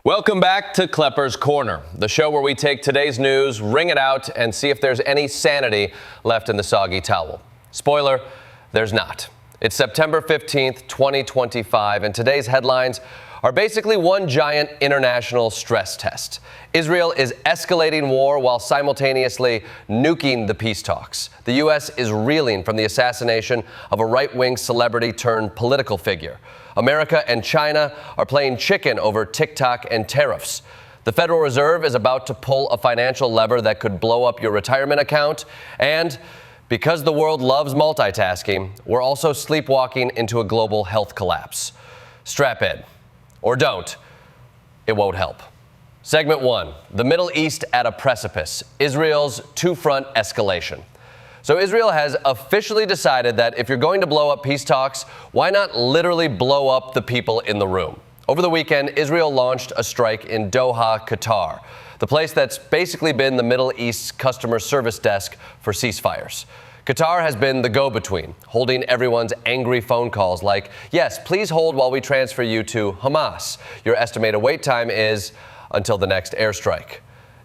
Welcome back to Kleppers Corner, the show where we take today's news, wring it out, and see if there's any sanity left in the soggy towel. Spoiler, there's not. It's September 15th, 2025, and today's headlines are basically one giant international stress test. Israel is escalating war while simultaneously nuking the peace talks. The U.S. is reeling from the assassination of a right-wing celebrity turned political figure. America and China are playing chicken over TikTok and tariffs. The Federal Reserve is about to pull a financial lever that could blow up your retirement account. And because the world loves multitasking, we're also sleepwalking into a global health collapse. Strap in. Or don't. It won't help. Segment 1. The Middle East at a precipice. Israel's two-front escalation. So Israel has officially decided that if you're going to blow up peace talks, why not literally blow up the people in the room? Over the weekend, Israel launched a strike in Doha, Qatar, the place that's basically been the Middle East's customer service desk for ceasefires. Qatar has been the go-between, holding everyone's angry phone calls like, yes, please hold while we transfer you to Hamas. Your estimated wait time is until the next airstrike.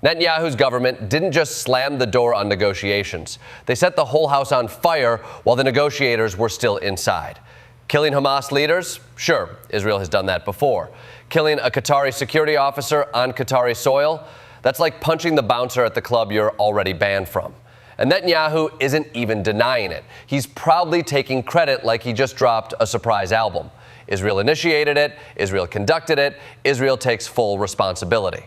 Netanyahu's government didn't just slam the door on negotiations. They set the whole house on fire while the negotiators were still inside. Killing Hamas leaders? Sure, Israel has done that before. Killing a Qatari security officer on Qatari soil? That's like punching the bouncer at the club you're already banned from. And Netanyahu isn't even denying it. He's proudly taking credit like he just dropped a surprise album. Israel initiated it, Israel conducted it, Israel takes full responsibility.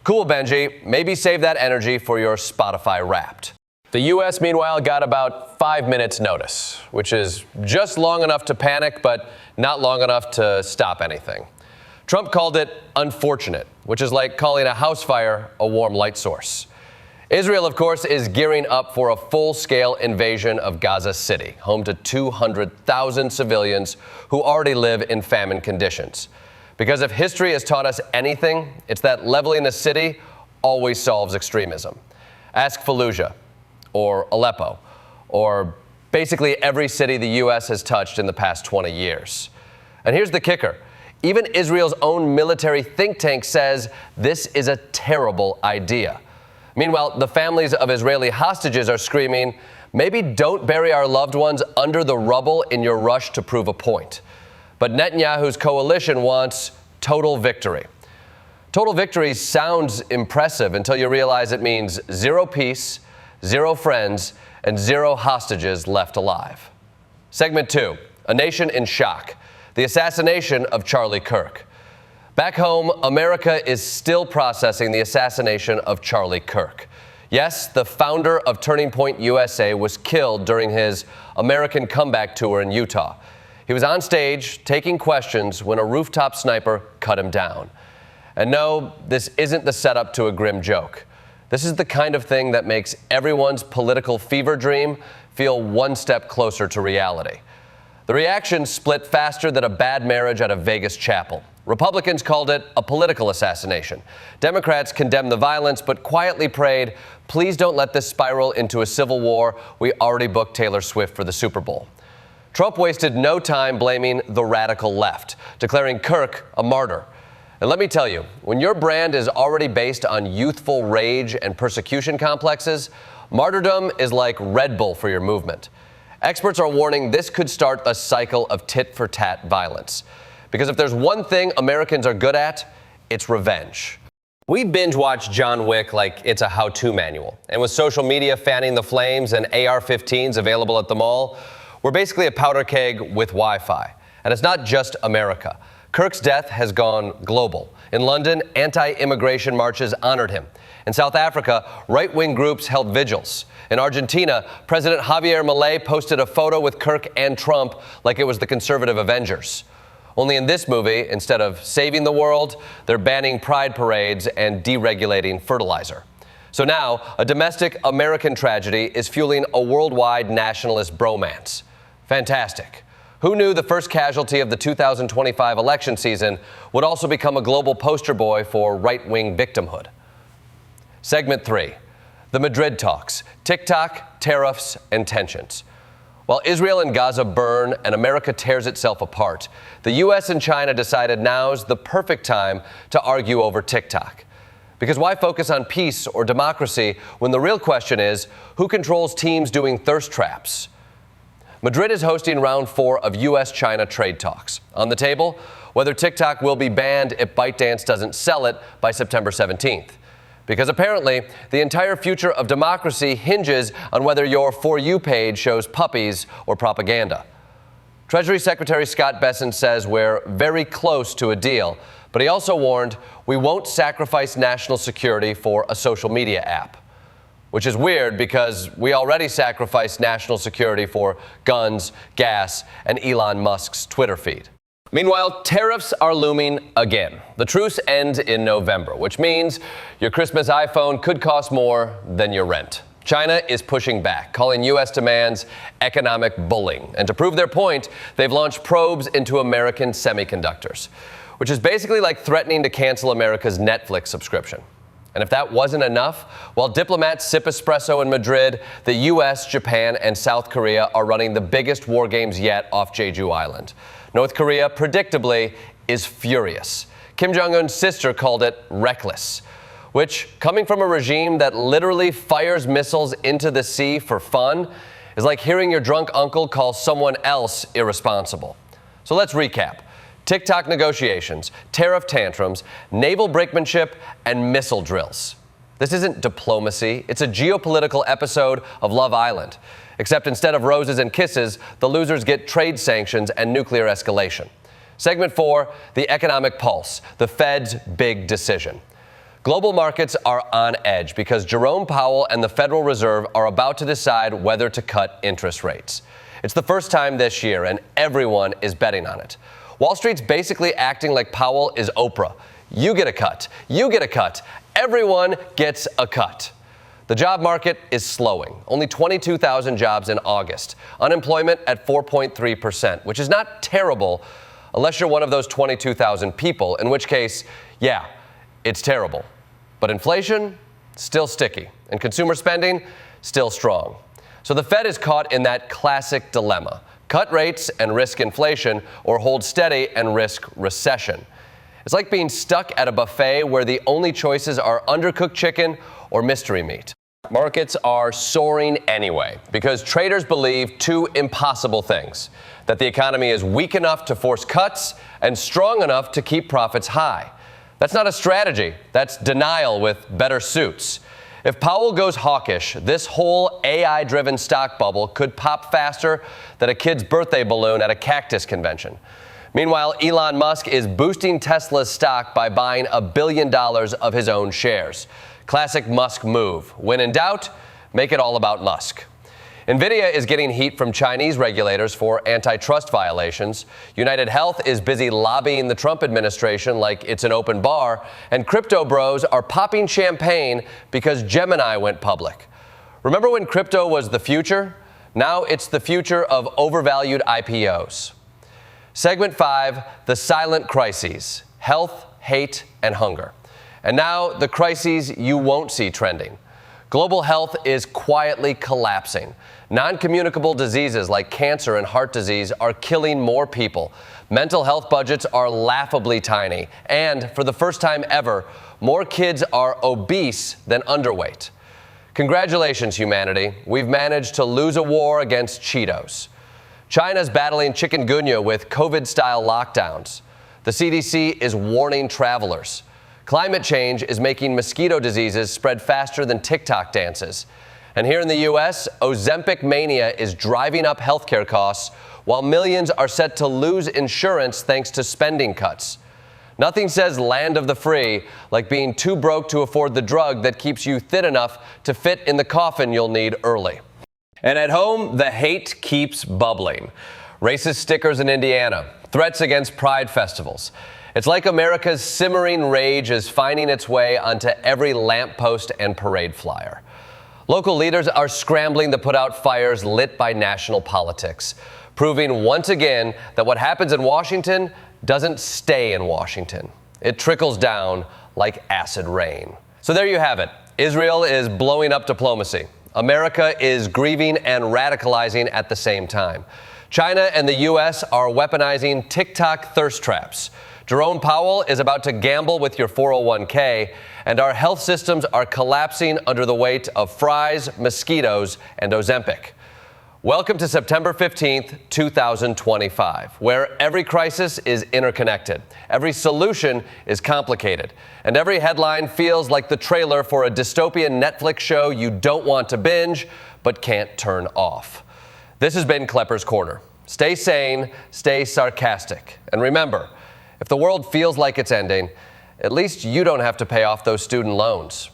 Cool, Benji. Maybe save that energy for your Spotify Wrapped. The U.S., meanwhile, got about 5 minutes notice, which is just long enough to panic, but not long enough to stop anything. Trump called it unfortunate, which is like calling a house fire a warm light source. Israel, of course, is gearing up for a full-scale invasion of Gaza City, home to 200,000 civilians who already live in famine conditions. Because if history has taught us anything, it's that leveling a city always solves extremism. Ask Fallujah, or Aleppo, or basically every city the U.S. has touched in the past 20 years. And here's the kicker. Even Israel's own military think tank says this is a terrible idea. Meanwhile, the families of Israeli hostages are screaming, maybe don't bury our loved ones under the rubble in your rush to prove a point. But Netanyahu's coalition wants total victory. Total victory sounds impressive until you realize it means zero peace, zero friends, and zero hostages left alive. Segment 2, a nation in shock. The assassination of Charlie Kirk. Back home, America is still processing the assassination of Charlie Kirk. Yes, the founder of Turning Point USA was killed during his American comeback tour in Utah. He was on stage taking questions when a rooftop sniper cut him down. And no, this isn't the setup to a grim joke. This is the kind of thing that makes everyone's political fever dream feel one step closer to reality. The reaction split faster than a bad marriage at a Vegas chapel. Republicans called it a political assassination. Democrats condemned the violence, but quietly prayed, please don't let this spiral into a civil war. We already booked Taylor Swift for the Super Bowl. Trump wasted no time blaming the radical left, declaring Kirk a martyr. And let me tell you, when your brand is already based on youthful rage and persecution complexes, martyrdom is like Red Bull for your movement. Experts are warning this could start a cycle of tit-for-tat violence. Because if there's one thing Americans are good at, it's revenge. We binge-watch John Wick like it's a how-to manual. And with social media fanning the flames and AR-15s available at the mall, we're basically a powder keg with Wi-Fi. And it's not just America. Kirk's death has gone global. In London, anti-immigration marches honored him. In South Africa, right-wing groups held vigils. In Argentina, President Javier Milei posted a photo with Kirk and Trump like it was the conservative Avengers. Only in this movie, instead of saving the world, they're banning pride parades and deregulating fertilizer. So now, a domestic American tragedy is fueling a worldwide nationalist bromance. Fantastic. Who knew the first casualty of the 2025 election season would also become a global poster boy for right-wing victimhood? Segment 3, the Madrid talks, TikTok, tariffs, and tensions. While Israel and Gaza burn and America tears itself apart, the U.S. and China decided now's the perfect time to argue over TikTok. Because why focus on peace or democracy when the real question is, who controls teams doing thirst traps? Madrid is hosting round 4 of U.S.-China trade talks. On the table, whether TikTok will be banned if ByteDance doesn't sell it by September 17th. Because apparently, the entire future of democracy hinges on whether your For You page shows puppies or propaganda. Treasury Secretary Scott Bessent says we're very close to a deal, but he also warned we won't sacrifice national security for a social media app. Which is weird because we already sacrificed national security for guns, gas, and Elon Musk's Twitter feed. Meanwhile, tariffs are looming again. The truce ends in November, which means your Christmas iPhone could cost more than your rent. China is pushing back, calling U.S. demands economic bullying. And to prove their point, they've launched probes into American semiconductors, which is basically like threatening to cancel America's Netflix subscription. And if that wasn't enough, while diplomats sip espresso in Madrid, the U.S., Japan, and South Korea are running the biggest war games yet off Jeju Island. North Korea, predictably, is furious. Kim Jong-un's sister called it reckless, which, coming from a regime that literally fires missiles into the sea for fun, is like hearing your drunk uncle call someone else irresponsible. So let's recap. TikTok negotiations, tariff tantrums, naval brinkmanship, and missile drills. This isn't diplomacy. It's a geopolitical episode of Love Island. Except instead of roses and kisses, the losers get trade sanctions and nuclear escalation. Segment 4, the economic pulse, the Fed's big decision. Global markets are on edge because Jerome Powell and the Federal Reserve are about to decide whether to cut interest rates. It's the first time this year, and everyone is betting on it. Wall Street's basically acting like Powell is Oprah. You get a cut. You get a cut. Everyone gets a cut. The job market is slowing. Only 22,000 jobs in August. Unemployment at 4.3%, which is not terrible unless you're one of those 22,000 people, in which case, yeah, it's terrible. But inflation, still sticky. And consumer spending, still strong. So the Fed is caught in that classic dilemma. Cut rates and risk inflation, or hold steady and risk recession. It's like being stuck at a buffet where the only choices are undercooked chicken or mystery meat. Markets are soaring anyway because traders believe two impossible things: that the economy is weak enough to force cuts and strong enough to keep profits high. That's not a strategy. That's denial with better suits. If Powell goes hawkish, this whole AI-driven stock bubble could pop faster than a kid's birthday balloon at a cactus convention. Meanwhile, Elon Musk is boosting Tesla's stock by buying $1 billion of his own shares. Classic Musk move. When in doubt, make it all about Musk. Nvidia is getting heat from Chinese regulators for antitrust violations. United Health is busy lobbying the Trump administration like it's an open bar. And crypto bros are popping champagne because Gemini went public. Remember when crypto was the future? Now it's the future of overvalued IPOs. Segment 5, the silent crises: health, hate, and hunger. And now the crises you won't see trending. Global health is quietly collapsing. Non-communicable diseases like cancer and heart disease are killing more people. Mental health budgets are laughably tiny. And for the first time ever, more kids are obese than underweight. Congratulations, humanity. We've managed to lose a war against Cheetos. China's battling chikungunya with COVID-style lockdowns. The CDC is warning travelers. Climate change is making mosquito diseases spread faster than TikTok dances. And here in the U.S., Ozempic mania is driving up healthcare costs, while millions are set to lose insurance thanks to spending cuts. Nothing says land of the free like being too broke to afford the drug that keeps you thin enough to fit in the coffin you'll need early. And at home, the hate keeps bubbling. Racist stickers in Indiana, threats against pride festivals. It's like America's simmering rage is finding its way onto every lamppost and parade flyer. Local leaders are scrambling to put out fires lit by national politics, proving once again that what happens in Washington doesn't stay in Washington. It trickles down like acid rain. So there you have it. Israel is blowing up diplomacy. America is grieving and radicalizing at the same time. China and the U.S. are weaponizing TikTok thirst traps. Jerome Powell is about to gamble with your 401k, and our health systems are collapsing under the weight of fries, mosquitoes, and Ozempic. Welcome to September 15th, 2025, where every crisis is interconnected, every solution is complicated, and every headline feels like the trailer for a dystopian Netflix show you don't want to binge but can't turn off. This has been Kleppers Corner. Stay sane, stay sarcastic, and remember, if the world feels like it's ending, at least you don't have to pay off those student loans.